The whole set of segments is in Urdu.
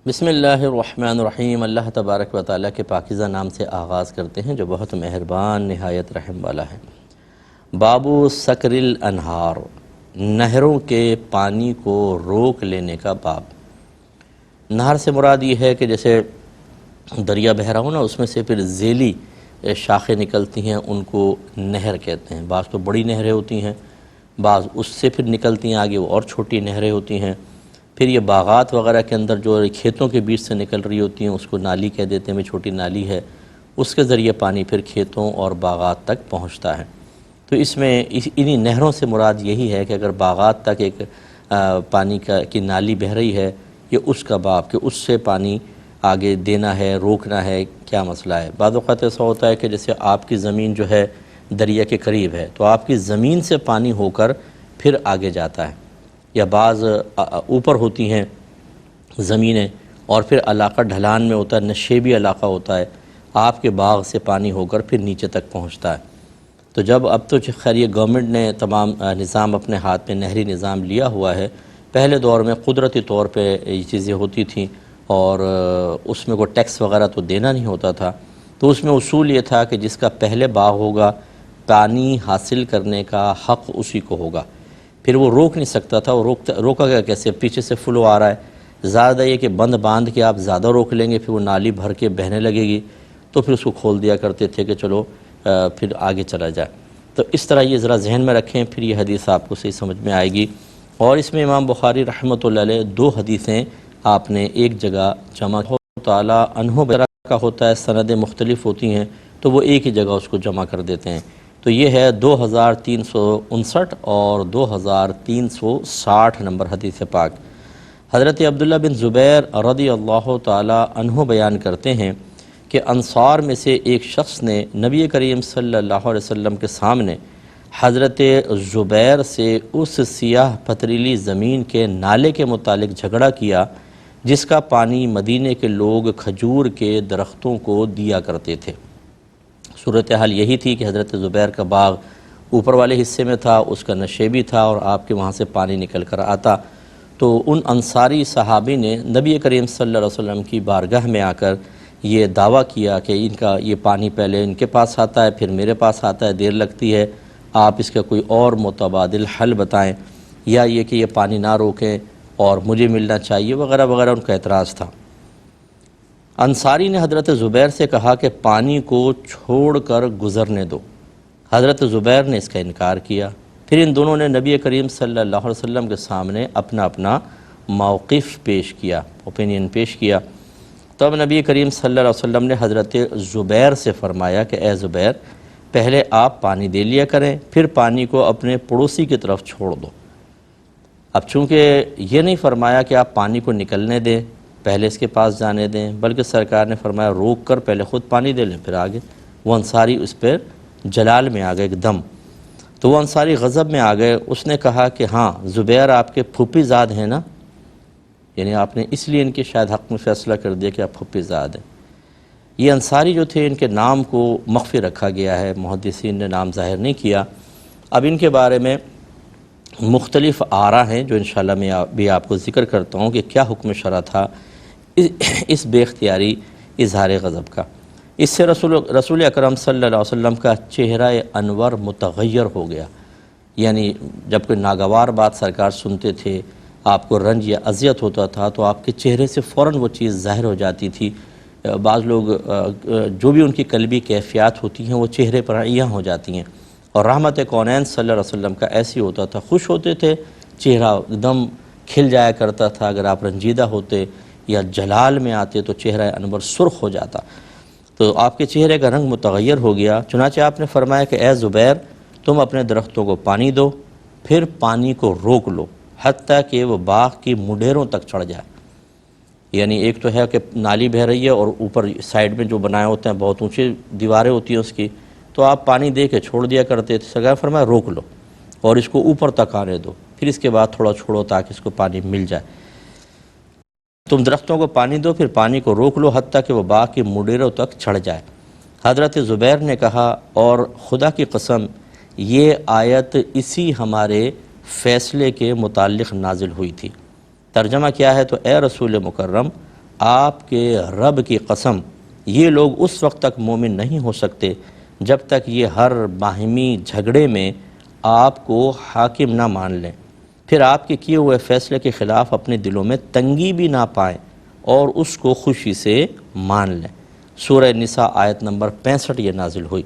بسم اللہ الرحمن الرحیم۔ اللہ تبارک و تعالیٰ کے پاکیزہ نام سے آغاز کرتے ہیں جو بہت مہربان نہایت رحم والا ہے۔ بابو سکر الانہار، نہروں کے پانی کو روک لینے کا باب۔ نہر سے مراد یہ ہے کہ جیسے دریا بہہ رہا ہو نا، اس میں سے پھر ذیلی شاخیں نکلتی ہیں، ان کو نہر کہتے ہیں۔ بعض تو بڑی نہریں ہوتی ہیں، بعض اس سے پھر نکلتی ہیں آگے، وہ اور چھوٹی نہریں ہوتی ہیں۔ پھر یہ باغات وغیرہ کے اندر جو کھیتوں کے بیچ سے نکل رہی ہوتی ہیں اس کو نالی کہہ دیتے ہیں، میں چھوٹی نالی ہے، اس کے ذریعے پانی پھر کھیتوں اور باغات تک پہنچتا ہے۔ تو اس میں انہی نہروں سے مراد یہی ہے کہ اگر باغات تک ایک پانی کی نالی بہہ رہی ہے، یہ اس کا باب کہ اس سے پانی آگے دینا ہے، روکنا ہے، کیا مسئلہ ہے۔ بعض اوقات ایسا ہوتا ہے کہ جیسے آپ کی زمین جو ہے دریا کے قریب ہے تو آپ کی زمین سے پانی ہو کر پھر آگے جاتا ہے، یا بعض اوپر ہوتی ہیں زمینیں اور پھر علاقہ ڈھلان میں ہوتا ہے، نشیبی علاقہ ہوتا ہے، آپ کے باغ سے پانی ہو کر پھر نیچے تک پہنچتا ہے۔ تو جب اب تو خیر یہ گورنمنٹ نے تمام نظام اپنے ہاتھ میں نہری نظام لیا ہوا ہے، پہلے دور میں قدرتی طور پہ یہ چیزیں ہوتی تھیں اور اس میں کوئی ٹیکس وغیرہ تو دینا نہیں ہوتا تھا، تو اس میں اصول یہ تھا کہ جس کا پہلے باغ ہوگا پانی حاصل کرنے کا حق اسی کو ہوگا، پھر وہ روک نہیں سکتا تھا۔ وہ روکا گیا کیسے؟ پیچھے سے فلو آ رہا ہے، زیادہ یہ کہ بند باندھ کے آپ زیادہ روک لیں گے پھر وہ نالی بھر کے بہنے لگے گی، تو پھر اس کو کھول دیا کرتے تھے کہ چلو پھر آگے چلا جائے۔ تو اس طرح یہ ذرا ذہن میں رکھیں، پھر یہ حدیث آپ کو صحیح سمجھ میں آئے گی۔ اور اس میں امام بخاری رحمۃ اللہ علیہ دو حدیثیں آپ نے ایک جگہ جمع تعالیٰ عنہ وغیرہ کا ہوتا ہے، سندیں مختلف ہوتی ہیں تو وہ ایک ہی جگہ اس کو جمع کر دیتے ہیں۔ تو یہ ہے 2359 اور 2360 نمبر حدیث پاک۔ حضرت عبداللہ بن زبیر رضی اللہ تعالی عنہ بیان کرتے ہیں کہ انصار میں سے ایک شخص نے نبی کریم صلی اللہ علیہ وسلم کے سامنے حضرت زبیر سے اس سیاہ پتریلی زمین کے نالے کے متعلق جھگڑا کیا جس کا پانی مدینے کے لوگ کھجور کے درختوں کو دیا کرتے تھے۔ صورتحال یہی تھی کہ حضرت زبیر کا باغ اوپر والے حصے میں تھا، اس کا نشیبی تھا اور آپ کے وہاں سے پانی نکل کر آتا۔ تو ان انصاری صحابی نے نبی کریم صلی اللہ علیہ وسلم کی بارگاہ میں آ کر یہ دعویٰ کیا کہ ان کا یہ پانی پہلے ان کے پاس آتا ہے پھر میرے پاس آتا ہے، دیر لگتی ہے، آپ اس کا کوئی اور متبادل حل بتائیں، یا یہ کہ یہ پانی نہ روکیں اور مجھے ملنا چاہیے وغیرہ وغیرہ، ان کا اعتراض تھا۔ انصاری نے حضرت زبیر سے کہا کہ پانی کو چھوڑ کر گزرنے دو۔ حضرت زبیر نے اس کا انکار کیا۔ پھر ان دونوں نے نبی کریم صلی اللہ علیہ وسلم کے سامنے اپنا اپنا موقف پیش کیا، اوپینین پیش کیا۔ تب نبی کریم صلی اللہ علیہ وسلم نے حضرت زبیر سے فرمایا کہ اے زبیر، پہلے آپ پانی دے لیا کریں، پھر پانی کو اپنے پڑوسی کی طرف چھوڑ دو۔ اب چونکہ یہ نہیں فرمایا کہ آپ پانی کو نکلنے دیں، پہلے اس کے پاس جانے دیں، بلکہ سرکار نے فرمایا روک کر پہلے خود پانی دے لیں پھر آگے۔ وہ انصاری اس پر جلال میں آ گئے ایک دم، تو وہ انصاری غضب میں آ گئے۔ اس نے کہا کہ ہاں زبیر آپ کے پھوپھی زاد ہیں نا، یعنی آپ نے اس لیے ان کے شاید حق میں فیصلہ کر دیا کہ آپ پھوپھی زاد ہیں۔ یہ انصاری جو تھے ان کے نام کو مخفی رکھا گیا ہے، محدثین نے نام ظاہر نہیں کیا۔ اب ان کے بارے میں مختلف آراء ہیں جو انشاءاللہ میں بھی آپ کو ذکر کرتا ہوں کہ کیا حکم شرع تھا اس بے اختیاری اظہار غضب کا۔ اس سے رسول اکرم صلی اللہ علیہ وسلم کا چہرہ انور متغیر ہو گیا، یعنی جب کوئی ناگوار بات سرکار سنتے تھے، آپ کو رنج یا اذیت ہوتا تھا تو آپ کے چہرے سے فوراً وہ چیز ظاہر ہو جاتی تھی۔ بعض لوگ جو بھی ان کی قلبی کیفیات ہوتی ہیں وہ چہرے پر عیاں ہو جاتی ہیں، اور رحمت کونین صلی اللہ علیہ وسلم کا ایسی ہوتا تھا، خوش ہوتے تھے چہرہ ایک دم کھل جایا کرتا تھا، اگر آپ رنجیدہ ہوتے یا جلال میں آتے تو چہرہ انور سرخ ہو جاتا، تو آپ کے چہرے کا رنگ متغیر ہو گیا۔ چنانچہ آپ نے فرمایا کہ اے زبیر، تم اپنے درختوں کو پانی دو، پھر پانی کو روک لو حتیٰ کہ وہ باغ کی مڈیروں تک چڑھ جائے۔ یعنی ایک تو ہے کہ نالی بہہ رہی ہے اور اوپر سائیڈ میں جو بنائے ہوتے ہیں بہت اونچی دیواریں ہوتی ہیں اس کی، تو آپ پانی دے کے چھوڑ دیا کرتے تھے۔ سرکار فرمایا روک لو اور اس کو اوپر تک آنے دو، پھر اس کے بعد تھوڑا چھوڑو تاکہ اس کو پانی مل جائے۔ تم درختوں کو پانی دو، پھر پانی کو روک لو حتیٰ کہ وہ باغ کی مڈیروں تک چڑھ جائے۔ حضرت زبیر نے کہا اور خدا کی قسم یہ آیت اسی ہمارے فیصلے کے متعلق نازل ہوئی تھی۔ ترجمہ کیا ہے؟ تو اے رسول مکرم، آپ کے رب کی قسم یہ لوگ اس وقت تک مومن نہیں ہو سکتے جب تک یہ ہر باہمی جھگڑے میں آپ کو حاکم نہ مان لیں، پھر آپ کے کیے ہوئے فیصلے کے خلاف اپنے دلوں میں تنگی بھی نہ پائیں اور اس کو خوشی سے مان لیں۔ سورہ نساء آیت نمبر 65 یہ نازل ہوئی۔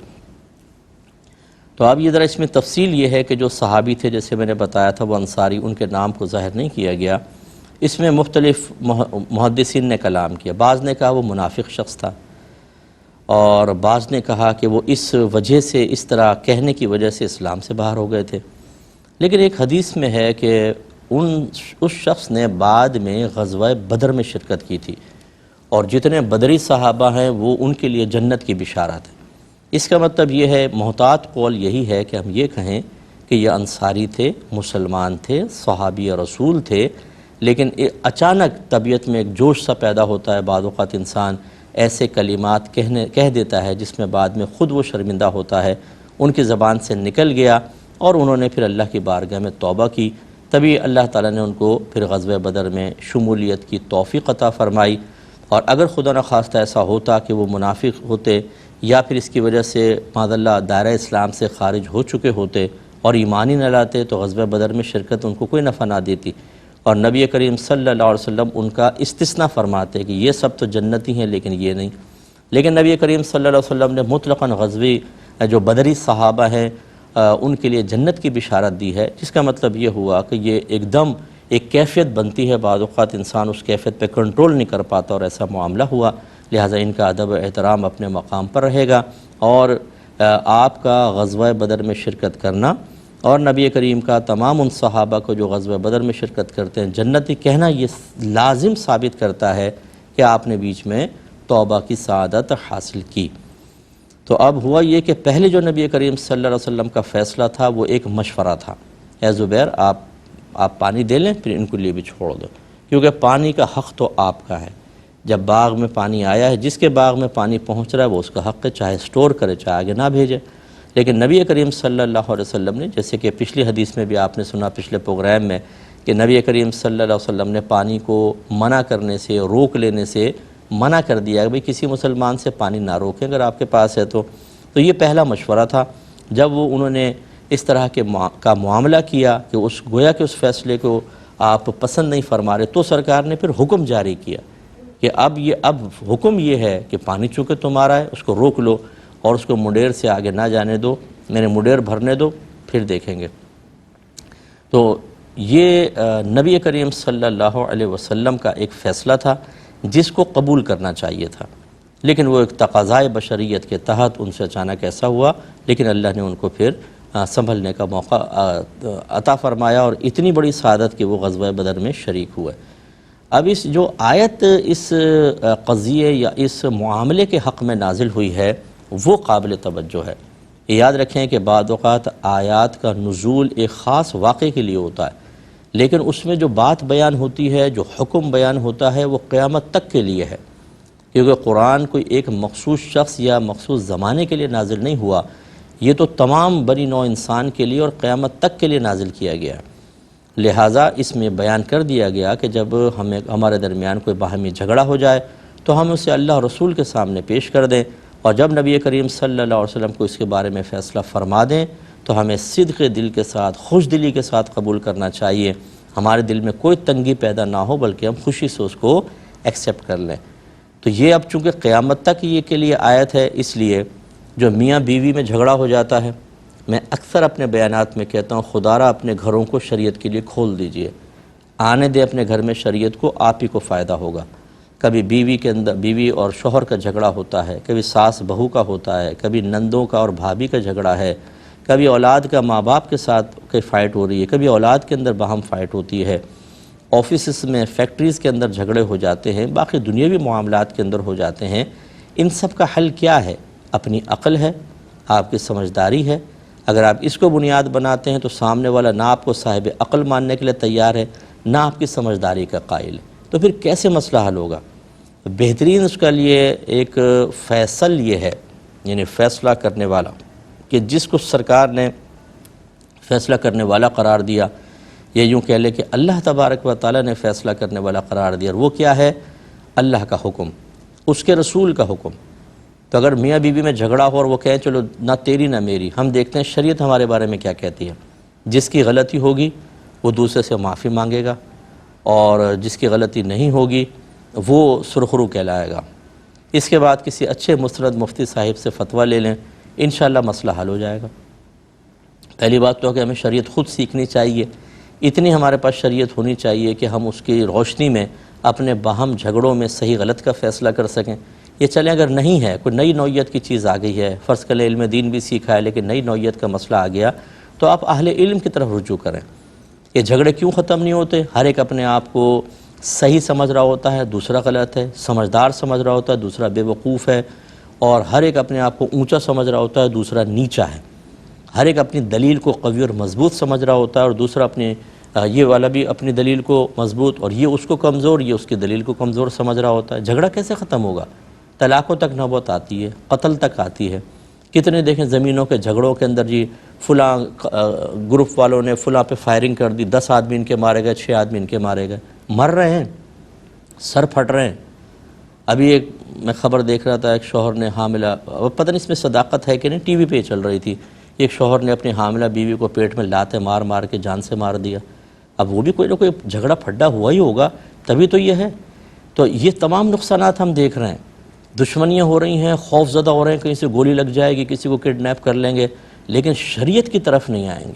تو اب یہ ذرا اس میں تفصیل یہ ہے کہ جو صحابی تھے جیسے میں نے بتایا تھا وہ انصاری، ان کے نام کو ظاہر نہیں کیا گیا، اس میں مختلف محدثین نے کلام کیا۔ بعض نے کہا وہ منافق شخص تھا، اور بعض نے کہا کہ وہ اس وجہ سے، اس طرح کہنے کی وجہ سے اسلام سے باہر ہو گئے تھے۔ لیکن ایک حدیث میں ہے کہ اس شخص نے بعد میں غزوہ بدر میں شرکت کی تھی، اور جتنے بدری صحابہ ہیں وہ ان کے لیے جنت کی بشارت ہے۔ اس کا مطلب یہ ہے، محتاط قول یہی ہے کہ ہم یہ کہیں کہ یہ انصاری تھے، مسلمان تھے، صحابی رسول تھے، لیکن اچانک طبیعت میں ایک جوش سا پیدا ہوتا ہے، بعض اوقات انسان ایسے کلمات کہہ دیتا ہے جس میں بعد میں خود وہ شرمندہ ہوتا ہے، ان کی زبان سے نکل گیا اور انہوں نے پھر اللہ کی بارگاہ میں توبہ کی، تبھی اللہ تعالیٰ نے ان کو پھر غزوہ بدر میں شمولیت کی توفیق عطا فرمائی۔ اور اگر خدا نخواستہ ایسا ہوتا کہ وہ منافق ہوتے یا پھر اس کی وجہ سے معاذ اللہ دائرہ اسلام سے خارج ہو چکے ہوتے اور ایمان ہی نہ لاتے تو غزوہ بدر میں شرکت ان کو کوئی نفع نہ دیتی، اور نبی کریم صلی اللہ علیہ وسلم ان کا استثناء فرماتے کہ یہ سب تو جنتی ہیں لیکن یہ نہیں۔ لیکن نبی کریم صلی اللہ علیہ وسلم نے مطلقاً غزوی جو بدری صحابہ ہیں ان کے لیے جنت کی بشارت دی ہے، جس کا مطلب یہ ہوا کہ یہ ایک دم ایک کیفیت بنتی ہے، بعض اوقات انسان اس کیفیت پہ کنٹرول نہیں کر پاتا، اور ایسا معاملہ ہوا، لہٰذا ان کا ادب و احترام اپنے مقام پر رہے گا، اور آپ کا غزوہ بدر میں شرکت کرنا اور نبی کریم کا تمام ان صحابہ کو جو غزوہ بدر میں شرکت کرتے ہیں جنتی کہنا، یہ لازم ثابت کرتا ہے کہ آپ نے بیچ میں توبہ کی سعادت حاصل کی۔ تو اب ہوا یہ کہ پہلے جو نبی کریم صلی اللہ علیہ وسلم کا فیصلہ تھا وہ ایک مشورہ تھا، اے زبیر آپ پانی دے لیں، پھر ان کو لیے بھی چھوڑ دو، کیونکہ پانی کا حق تو آپ کا ہے۔ جب باغ میں پانی آیا ہے، جس کے باغ میں پانی پہنچ رہا ہے وہ اس کا حق ہے، چاہے سٹور کرے چاہے آگے نہ بھیجے۔ لیکن نبی کریم صلی اللہ علیہ وسلم نے، جیسے کہ پچھلی حدیث میں بھی آپ نے سنا پچھلے پروگرام میں، کہ نبی کریم صلی اللہ علیہ وسلم نے پانی کو منع کرنے سے، روک لینے سے منع کر دیا کہ بھئی کسی مسلمان سے پانی نہ روکیں اگر آپ کے پاس ہے تو یہ پہلا مشورہ تھا۔ جب انہوں نے اس طرح کا معاملہ کیا کہ گویا کہ اس فیصلے کو آپ پسند نہیں فرما رہے، تو سرکار نے پھر حکم جاری کیا کہ اب حکم یہ ہے کہ پانی چونکہ تمہارا ہے اس کو روک لو، اور اس کو منڈیر سے آگے نہ جانے دو، میں نے منڈیر بھرنے دو، پھر دیکھیں گے۔ تو یہ نبی کریم صلی اللہ علیہ وسلم کا ایک فیصلہ تھا جس کو قبول کرنا چاہیے تھا، لیکن وہ ایک تقاضائے بشریت کے تحت ان سے اچانک ایسا ہوا، لیکن اللہ نے ان کو پھر سنبھلنے کا موقع عطا فرمایا، اور اتنی بڑی سعادت کہ وہ غزوہ بدر میں شریک ہوئے۔ اب اس جو آیت اس قضیے یا اس معاملے کے حق میں نازل ہوئی ہے وہ قابل توجہ ہے۔ یہ یاد رکھیں کہ بعض اوقات آیات کا نزول ایک خاص واقعے کے لیے ہوتا ہے، لیکن اس میں جو بات بیان ہوتی ہے، جو حکم بیان ہوتا ہے، وہ قیامت تک کے لیے ہے، کیونکہ قرآن کوئی ایک مخصوص شخص یا مخصوص زمانے کے لیے نازل نہیں ہوا، یہ تو تمام بنی نوع انسان کے لیے اور قیامت تک کے لیے نازل کیا گیا ہے۔ لہٰذا اس میں بیان کر دیا گیا کہ جب ہمارے درمیان کوئی باہمی جھگڑا ہو جائے تو ہم اسے اللہ اور رسول کے سامنے پیش کر دیں، اور جب نبی کریم صلی اللہ علیہ وسلم کو اس کے بارے میں فیصلہ فرما دیں تو ہمیں صدق دل کے ساتھ، خوش دلی کے ساتھ قبول کرنا چاہیے، ہمارے دل میں کوئی تنگی پیدا نہ ہو بلکہ ہم خوشی سے اس کو ایکسیپٹ کر لیں۔ تو یہ اب چونکہ قیامت تک یہ کے لیے آیت ہے، اس لیے جو میاں بیوی میں جھگڑا ہو جاتا ہے، میں اکثر اپنے بیانات میں کہتا ہوں خدا را اپنے گھروں کو شریعت کے لیے کھول دیجئے، آنے دے اپنے گھر میں شریعت کو، آپ ہی کو فائدہ ہوگا۔ کبھی بیوی اور شوہر کا جھگڑا ہوتا ہے، کبھی ساس بہو کا ہوتا ہے، کبھی نندوں کا اور بھابھی کا جھگڑا ہے، کبھی اولاد کا ماں باپ کے ساتھ کوئی فائٹ ہو رہی ہے، کبھی اولاد کے اندر باہم فائٹ ہوتی ہے، آفیسز میں، فیکٹریز کے اندر جھگڑے ہو جاتے ہیں، باقی دنیاوی معاملات کے اندر ہو جاتے ہیں۔ ان سب کا حل کیا ہے؟ اپنی عقل ہے، آپ کی سمجھداری ہے۔ اگر آپ اس کو بنیاد بناتے ہیں تو سامنے والا نہ آپ کو صاحب عقل ماننے کے لیے تیار ہے، نہ آپ کی سمجھداری کا قائل ہے، تو پھر کیسے مسئلہ حل ہوگا؟ بہترین اس کا لیے ایک فیصل یہ ہے، یعنی فیصلہ کرنے والا، کہ جس کو سرکار نے فیصلہ کرنے والا قرار دیا، یا یوں کہہ لے کہ اللہ تبارک و تعالیٰ نے فیصلہ کرنے والا قرار دیا، اور وہ کیا ہے؟ اللہ کا حکم، اس کے رسول کا حکم۔ تو اگر میاں بیوی میں جھگڑا ہو اور وہ کہیں چلو نہ تیری نہ میری، ہم دیکھتے ہیں شریعت ہمارے بارے میں کیا کہتی ہے۔ جس کی غلطی ہوگی وہ دوسرے سے معافی مانگے گا، اور جس کی غلطی نہیں ہوگی وہ سرخرو کہلائے گا۔ اس کے بعد کسی اچھے مستند مفتی صاحب سے فتویٰ لے لیں، انشاءاللہ مسئلہ حل ہو جائے گا۔ پہلی بات تو ہے کہ ہمیں شریعت خود سیکھنی چاہیے، اتنی ہمارے پاس شریعت ہونی چاہیے کہ ہم اس کی روشنی میں اپنے باہم جھگڑوں میں صحیح غلط کا فیصلہ کر سکیں۔ یہ چلیں اگر نہیں ہے، کوئی نئی نوعیت کی چیز آ گئی ہے، فرض کریں علم دین بھی سیکھا ہے لیکن نئی نوعیت کا مسئلہ آ گیا، تو آپ اہل علم کی طرف رجوع کریں۔ یہ جھگڑے کیوں ختم نہیں ہوتے؟ ہر ایک اپنے آپ کو صحیح سمجھ رہا ہوتا ہے، دوسرا غلط ہے، سمجھدار سمجھ رہا ہوتا ہے، دوسرا بے وقوف ہے، اور ہر ایک اپنے آپ کو اونچا سمجھ رہا ہوتا ہے، دوسرا نیچا ہے۔ ہر ایک اپنی دلیل کو قوی اور مضبوط سمجھ رہا ہوتا ہے، اور دوسرا یہ والا بھی اپنی دلیل کو مضبوط، اور یہ اس کو کمزور، یہ اس کی دلیل کو کمزور سمجھ رہا ہوتا ہے۔ جھگڑا کیسے ختم ہوگا؟ طلاقوں تک نوبت آتی ہے، قتل تک آتی ہے۔ کتنے دیکھیں زمینوں کے جھگڑوں کے اندر جی فلاں گروپ والوں نے فلاں پہ فائرنگ کر دی، 10 آدمی ان کے مارے گئے، 6 آدمی ان کے مارے گئے، مر رہے ہیں، سر پھٹ رہے ہیں۔ ابھی ایک میں خبر دیکھ رہا تھا، ایک شوہر نے حاملہ، پتہ نہیں اس میں صداقت ہے کہ نہیں، ٹی وی پہ چل رہی تھی، ایک شوہر نے اپنی حاملہ بیوی کو پیٹ میں لاتے مار مار کے جان سے مار دیا۔ اب وہ بھی کوئی نہ کوئی جھگڑا پھڈا ہوا ہی ہوگا، تبھی تو یہ ہے۔ تو یہ تمام نقصانات ہم دیکھ رہے ہیں، دشمنیاں ہو رہی ہیں، خوف زدہ ہو رہے ہیں، کہیں سے گولی لگ جائے گی، کسی کو کڈنیپ کر لیں گے، لیکن شریعت کی طرف نہیں آئیں گے۔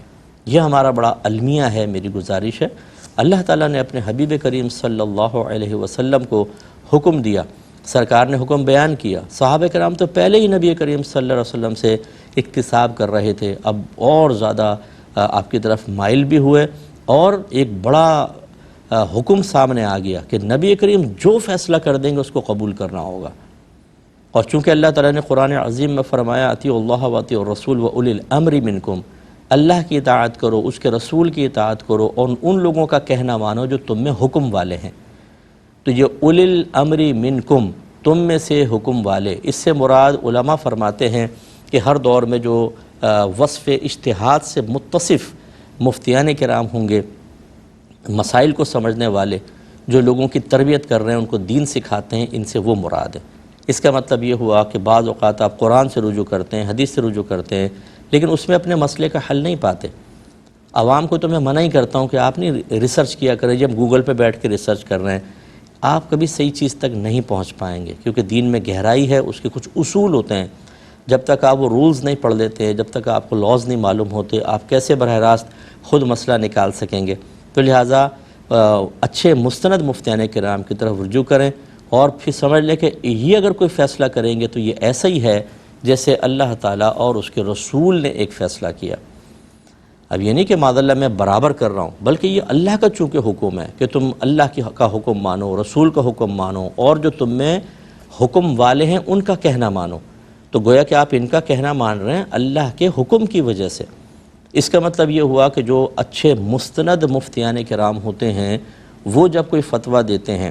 یہ ہمارا بڑا المیہ ہے۔ میری گزارش ہے، اللہ تعالیٰ نے اپنے حبیب کریم صلی اللہ علیہ وسلم کو حکم دیا، سرکار نے حکم بیان کیا، صحابہ کرام تو پہلے ہی نبی کریم صلی اللہ علیہ وسلم سے اکتساب کر رہے تھے، اب اور زیادہ آپ کی طرف مائل بھی ہوئے، اور ایک بڑا حکم سامنے آ گیا کہ نبی کریم جو فیصلہ کر دیں گے اس کو قبول کرنا ہوگا۔ اور چونکہ اللہ تعالیٰ نے قرآن عظیم میں فرمایا اطیعوا اللہ و اطیعوا الرسول و اولی الامر منکم، اللہ کی اطاعت کرو، اس کے رسول کی اطاعت کرو، اور ان لوگوں کا کہنا مانو جو تم میں حکم والے ہیں۔ تو یہ اولی الامر منکم، تم میں سے حکم والے، اس سے مراد علماء فرماتے ہیں کہ ہر دور میں جو وصف اجتہاد سے متصف مفتیان کرام ہوں گے، مسائل کو سمجھنے والے، جو لوگوں کی تربیت کر رہے ہیں، ان کو دین سکھاتے ہیں، ان سے وہ مراد ہے۔ اس کا مطلب یہ ہوا کہ بعض اوقات آپ قرآن سے رجوع کرتے ہیں، حدیث سے رجوع کرتے ہیں، لیکن اس میں اپنے مسئلے کا حل نہیں پاتے۔ عوام کو تو میں منع ہی کرتا ہوں کہ آپ نہیں ریسرچ کیا کریں، جب گوگل پہ بیٹھ کے ریسرچ کر رہے ہیں آپ کبھی صحیح چیز تک نہیں پہنچ پائیں گے، کیونکہ دین میں گہرائی ہے، اس کے کچھ اصول ہوتے ہیں، جب تک آپ وہ رولز نہیں پڑھ لیتے، جب تک آپ کو لاز نہیں معلوم ہوتے، آپ کیسے براہ راست خود مسئلہ نکال سکیں گے۔ تو لہٰذا اچھے مستند مفتیان کرام کی طرف رجوع کریں، اور پھر سمجھ لیں کہ یہ اگر کوئی فیصلہ کریں گے تو یہ ایسا ہی ہے جیسے اللہ تعالیٰ اور اس کے رسول نے ایک فیصلہ کیا۔ اب یہ نہیں کہ معاذ اللہ میں برابر کر رہا ہوں، بلکہ یہ اللہ کا چونکہ حکم ہے کہ تم اللہ کا حکم مانو، رسول کا حکم مانو، اور جو تم میں حکم والے ہیں ان کا کہنا مانو۔ تو گویا کہ آپ ان کا کہنا مان رہے ہیں اللہ کے حکم کی وجہ سے۔ اس کا مطلب یہ ہوا کہ جو اچھے مستند مفتیان کرام ہوتے ہیں وہ جب کوئی فتویٰ دیتے ہیں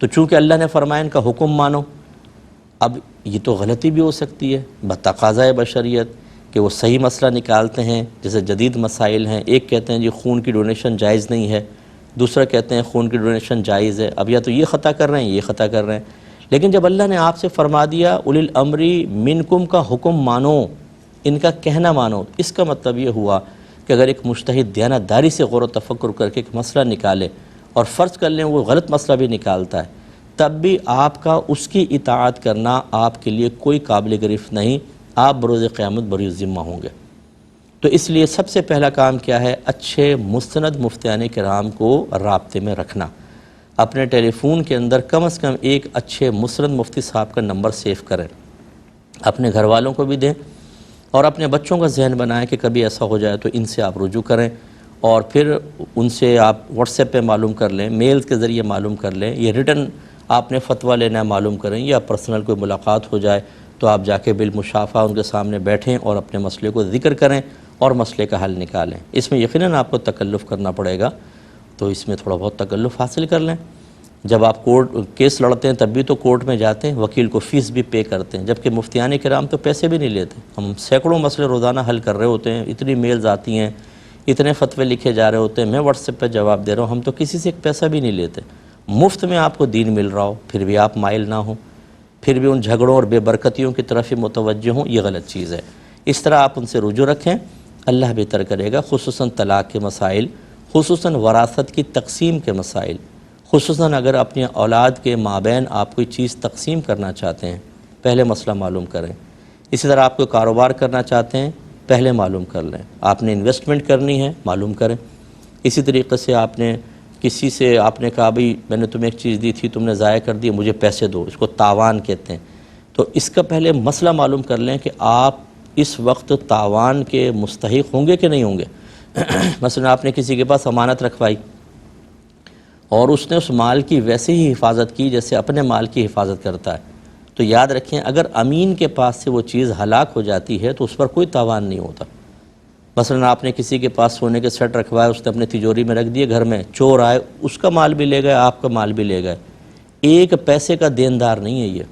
تو چونکہ اللہ نے فرمایا ان کا حکم مانو، اب یہ تو غلطی بھی ہو سکتی ہے بتقاضۂ بشریت کہ وہ صحیح مسئلہ نکالتے ہیں۔ جیسے جدید مسائل ہیں، ایک کہتے ہیں جی خون کی ڈونیشن جائز نہیں ہے، دوسرا کہتے ہیں خون کی ڈونیشن جائز ہے۔ اب یا تو یہ خطا کر رہے ہیں، یہ خطا کر رہے ہیں۔ لیکن جب اللہ نے آپ سے فرما دیا اولی الامر منکم کا حکم مانو، ان کا کہنا مانو، اس کا مطلب یہ ہوا کہ اگر ایک مجتہد دیانتداری سے غور و تفکر کر کے ایک مسئلہ نکالے، اور فرض کر لیں وہ غلط مسئلہ بھی نکالتا ہے، تب بھی آپ کا اس کی اطاعت کرنا آپ کے لیے کوئی قابل گرفت نہیں، آپ بروز قیامت بری ذمہ ہوں گے۔ تو اس لیے سب سے پہلا کام کیا ہے؟ اچھے مستند مفتیان کرام کو رابطے میں رکھنا، اپنے ٹیلی فون کے اندر کم از کم ایک اچھے مستند مفتی صاحب کا نمبر سیو کریں، اپنے گھر والوں کو بھی دیں، اور اپنے بچوں کا ذہن بنائیں کہ کبھی ایسا ہو جائے تو ان سے آپ رجوع کریں، اور پھر ان سے آپ واٹس ایپ پہ معلوم کر لیں، میل کے ذریعے معلوم کر لیں، یہ ریٹن آپ نے فتویٰ لینا ہے معلوم کریں، یا پرسنل کوئی ملاقات ہو جائے تو آپ جا کے بالمشافہ ان کے سامنے بیٹھیں اور اپنے مسئلے کو ذکر کریں اور مسئلے کا حل نکالیں۔ اس میں یقیناً آپ کو تکلف کرنا پڑے گا، تو اس میں تھوڑا بہت تکلف حاصل کر لیں۔ جب آپ کیس لڑتے ہیں تب بھی تو کورٹ میں جاتے ہیں، وکیل کو فیس بھی پے کرتے ہیں، جبکہ مفتیان کرام تو پیسے بھی نہیں لیتے۔ ہم سینکڑوں مسئلے روزانہ حل کر رہے ہوتے ہیں، اتنی میلز آتی ہیں، اتنے فتوے لکھے جا رہے ہوتے ہیں، میں واٹس ایپ پہ جواب دے رہا ہوں، ہم تو کسی سے ایک پیسہ بھی نہیں لیتے، مفت میں آپ کو دین مل رہا ہو پھر بھی آپ مائل نہ ہوں، پھر بھی ان جھگڑوں اور بے برکتیوں کی طرف ہی متوجہ ہوں، یہ غلط چیز ہے۔ اس طرح آپ ان سے رجوع رکھیں، اللہ بہتر کرے گا، خصوصاً طلاق کے مسائل، خصوصاً وراثت کی تقسیم کے مسائل، خصوصاً اگر اپنی اولاد کے مابین آپ کوئی چیز تقسیم کرنا چاہتے ہیں پہلے مسئلہ معلوم کریں۔ اسی طرح آپ کوئی کاروبار کرنا چاہتے ہیں پہلے معلوم کر لیں، آپ نے انویسٹمنٹ کرنی ہے معلوم کریں۔ اسی طریقے سے آپ نے کسی سے آپ نے کہا بھئی میں نے تمہیں ایک چیز دی تھی تم نے ضائع کر دی، مجھے پیسے دو، اس کو تاوان کہتے ہیں، تو اس کا پہلے مسئلہ معلوم کر لیں کہ آپ اس وقت تاوان کے مستحق ہوں گے کہ نہیں ہوں گے۔ مثلا آپ نے کسی کے پاس امانت رکھوائی اور اس نے اس مال کی ویسے ہی حفاظت کی جیسے اپنے مال کی حفاظت کرتا ہے، تو یاد رکھیں اگر امین کے پاس سے وہ چیز ہلاک ہو جاتی ہے تو اس پر کوئی تاوان نہیں ہوتا۔ مثلا آپ نے کسی کے پاس سونے کے سیٹ رکھوائے، اس نے اپنے تجوری میں رکھ دیے، گھر میں چور آئے اس کا مال بھی لے گئے، آپ کا مال بھی لے گئے، ایک پیسے کا دیندار نہیں ہے یہ۔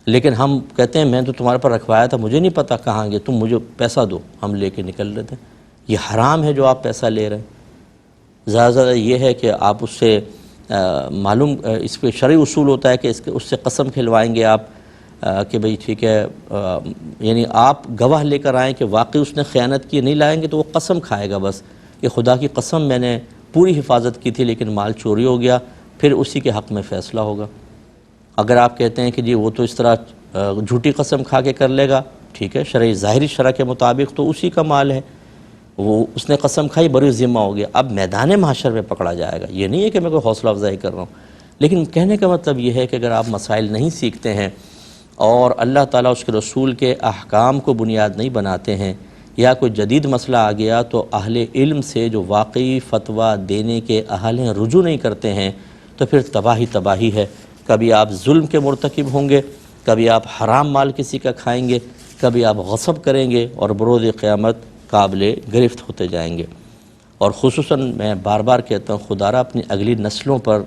لیکن ہم کہتے ہیں میں تو تمہارے پر رکھوایا تھا، مجھے نہیں پتہ کہاں گئے، تم مجھے پیسہ دو، ہم لے کے نکل رہے تھے۔ یہ حرام ہے جو آپ پیسہ لے رہے ہیں۔ زیادہ یہ ہے کہ آپ اس سے معلوم اس پہ شرعی اصول ہوتا ہے کہ اس سے قسم کھلوائیں گے آپ کہ بھئی ٹھیک ہے، یعنی آپ گواہ لے کر آئیں کہ واقعی اس نے خیانت کی، نہیں لائیں گے تو وہ قسم کھائے گا بس کہ خدا کی قسم میں نے پوری حفاظت کی تھی لیکن مال چوری ہو گیا، پھر اسی کے حق میں فیصلہ ہوگا۔ اگر آپ کہتے ہیں کہ جی وہ تو اس طرح جھوٹی قسم کھا کے کر لے گا، ٹھیک ہے، شرعی ظاہری شرع کے مطابق تو اسی کا مال ہے، وہ اس نے قسم کھائی بری ذمہ ہو گیا، اب میدان محشر میں پکڑا جائے گا۔ یہ نہیں ہے کہ میں کوئی حوصلہ افزائی کر رہا ہوں، لیکن کہنے کا مطلب یہ ہے کہ اگر آپ مسائل نہیں سیکھتے ہیں اور اللہ تعالیٰ اس کے رسول کے احکام کو بنیاد نہیں بناتے ہیں، یا کوئی جدید مسئلہ آ گیا تو اہل علم سے جو واقعی فتویٰ دینے کے اہل ہیں رجوع نہیں کرتے ہیں تو پھر تباہی ہے۔ کبھی آپ ظلم کے مرتکب ہوں گے، کبھی آپ حرام مال کسی کا کھائیں گے، کبھی آپ غصب کریں گے اور بروز قیامت قابل گرفت ہوتے جائیں گے۔ اور خصوصاً میں بار بار کہتا ہوں خدا را اپنی اگلی نسلوں پر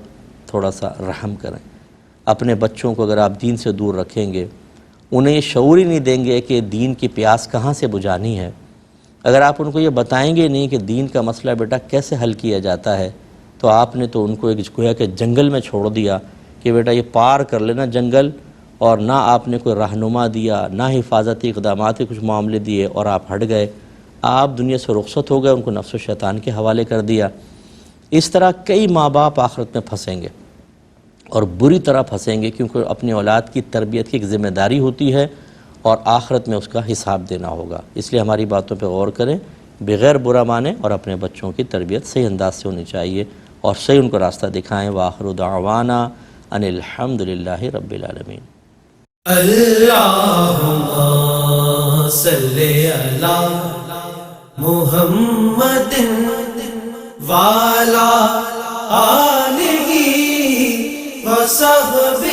تھوڑا سا رحم کریں۔ اپنے بچوں کو اگر آپ دین سے دور رکھیں گے، انہیں یہ شعور ہی نہیں دیں گے کہ دین کی پیاس کہاں سے بجھانی ہے۔ اگر آپ ان کو یہ بتائیں گے نہیں کہ دین کا مسئلہ بیٹا کیسے حل کیا جاتا ہے، تو آپ نے تو ان کو ایک گویا کہ جنگل میں چھوڑ دیا کہ بیٹا یہ پار کر لینا جنگل، اور نہ آپ نے کوئی رہنما دیا، نہ حفاظتی اقدامات کے کچھ معاملے دیے، اور آپ ہٹ گئے، آپ دنیا سے رخصت ہو گئے، ان کو نفس و شیطان کے حوالے کر دیا۔ اس طرح کئی ماں باپ آخرت میں پھنسیں گے اور بری طرح پھنسیں گے، کیونکہ اپنی اولاد کی تربیت کی ایک ذمہ داری ہوتی ہے اور آخرت میں اس کا حساب دینا ہوگا۔ اس لیے ہماری باتوں پہ غور کریں، بغیر برا مانیں، اور اپنے بچوں کی تربیت صحیح انداز سے ہونی چاہیے اور صحیح ان کو راستہ دکھائیں۔ وآخر دعوانا ان الحمدللہ رب العالمین۔ اللہم صلی علی محمد وعلی آلہ وصحبہ